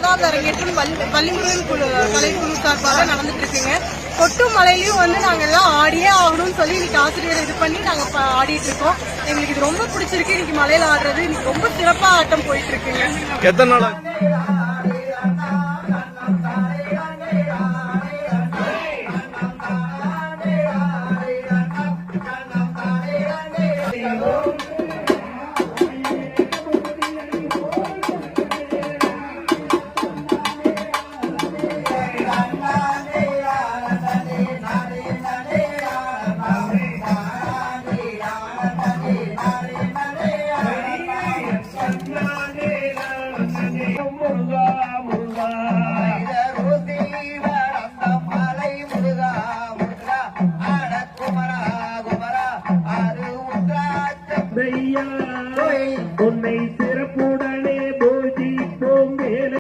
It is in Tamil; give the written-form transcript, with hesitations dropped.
9வது அரங்கேற்றம் வள்ளிமுருகன் கலைக்குழு சார்பாக நடந்துட்டு இருக்குங்க. கொட்டும் மலையிலயும் வந்து நாங்க எல்லாம் ஆடியே ஆகணும்னு சொல்லி இன்னைக்கு ஆசிரியர் இது பண்ணி நாங்க ஆடிட்டு இருக்கோம். எங்களுக்கு இது ரொம்ப பிடிச்சிருக்கு. இன்னைக்கு மலையில ஆடுறது இன்னைக்கு ரொம்ப சிறப்பா ஆட்டம் போயிட்டு இருக்குங்க. எத்தனை நாள் முருகா